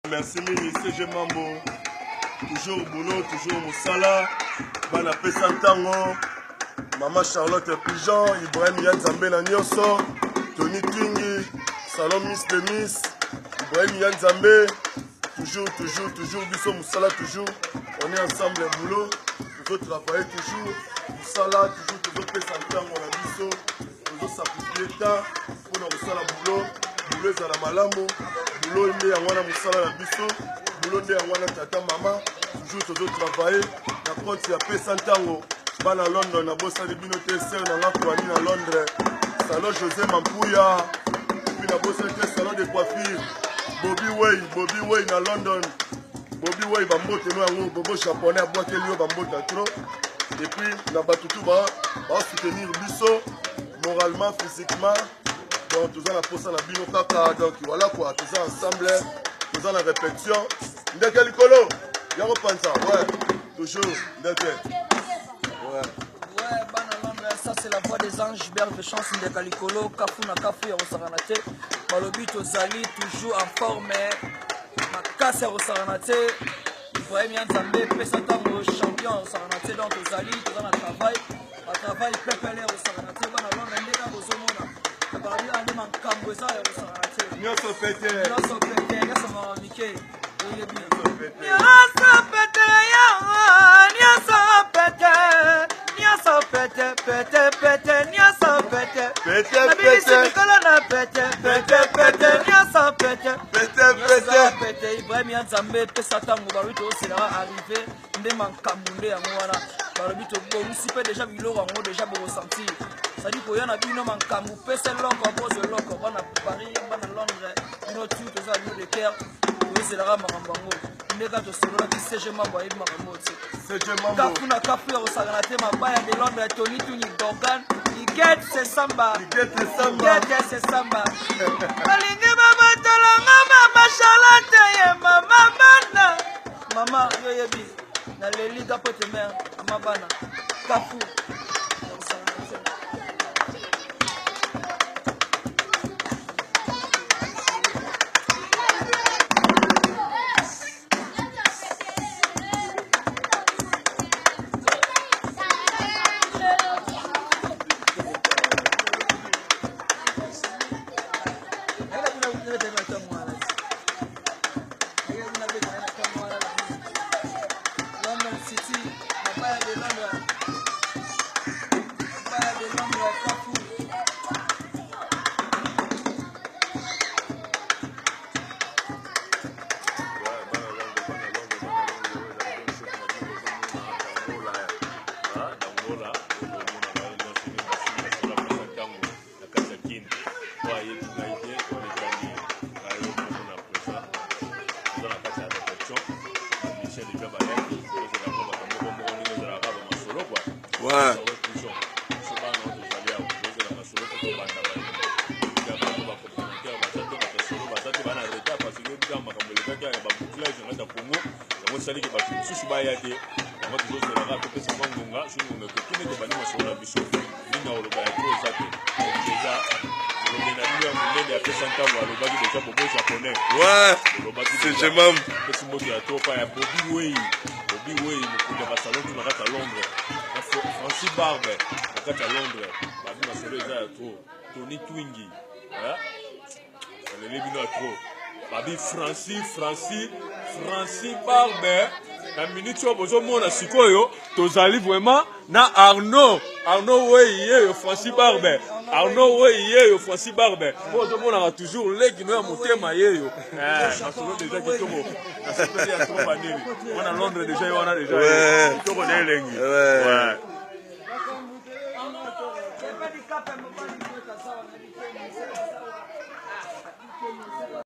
Merci Mini, CG Mambo. Toujours boulot, toujours Moussala. Bana Pesantango. Maman Charlotte Pigeon. Ibrahim Yanzambe na Nyoso. Tony Twingi. Salon Miss de Miss. Ibrahim Yanzambe. Toujours. Bisso Moussala, toujours. On est ensemble, boulot. Toujours travailler, toujours. Moussala, toujours Pesantango na Bisso. Toujours s'appliquer ta. Pour nous Moussala boulot. Boulot za la malamu. Boulot nde ya wana Moussala na Bisso. Boulot nde ya wana tata mama. Toujours travailler. Na compte ya Pesantango. Bana London na bossa de bino TSR na Lakwani na Londres. Salon José Mampouya. Puis na bossa de salon de coiffure. Bobby Way na London. Bobby Way bambote no yango bobo japonais aboite liyo bambota trop. Et puis na batutu ba soutenir biso moralement, physiquement. Donc tous en a posa na bino kaka. Donc voilà quoi, tous ensemble, tous en répétition. Ndeke likolo. Yaro panza. Ouais. Toujours ndeke. Ouais, ça c'est la voix des anges, berbe chance de Kalikolo, Kafuna Kafu et Rosaranate. Balobit Ozali, toujours en forme, ma casse et Rosaranate. Ibrahim Yanzambe, Pesantango, champion Rosaranate, donc Ozali, tout dans le travail. Le travail, Pepele Rosaranate, on a l'on a mis dans Bozomona. Le paradis a mis en Kamboza et Rosaranate. Nyoso Pete, Nyoso Mamike. Ibrahim Yanzambe Pesantango balobito osela arrivé nde makambo nde yango wana balobito bomusi mpe déjà biloko yango déjà bokosentir sadi koya na bino makambo pese loko pose loko bana Paris bana Londres bino tu toza bino de cœur ozelaka makambo yango ndeka tosololaki CG Mambo ayebi makambo te kafuna kafu ya kosakana te mabaya de Londres Tony Twingi Dorgan Iget se samba balingi babatolanga mama Charlotte ye mama bana mama yoyebi na leliga pote mère mama bana kafu CG Mambo. Bobby Way, le salon tout le à Londres. Francis Barbe, le à Londres. Babi Masolo est trop. Tony Twingi. Le Lébino à trop. Babi Francis Barbe. La minute où vous avez sikoyo, tozali vraiment na Arnaud Way Francis Barbe. Arnaud Way Francis Barbe. Vous avez toujours les qui nous motema yeyo. Masolo déjà qui tomo. On a Londres déjà, on a déjà. Ouais.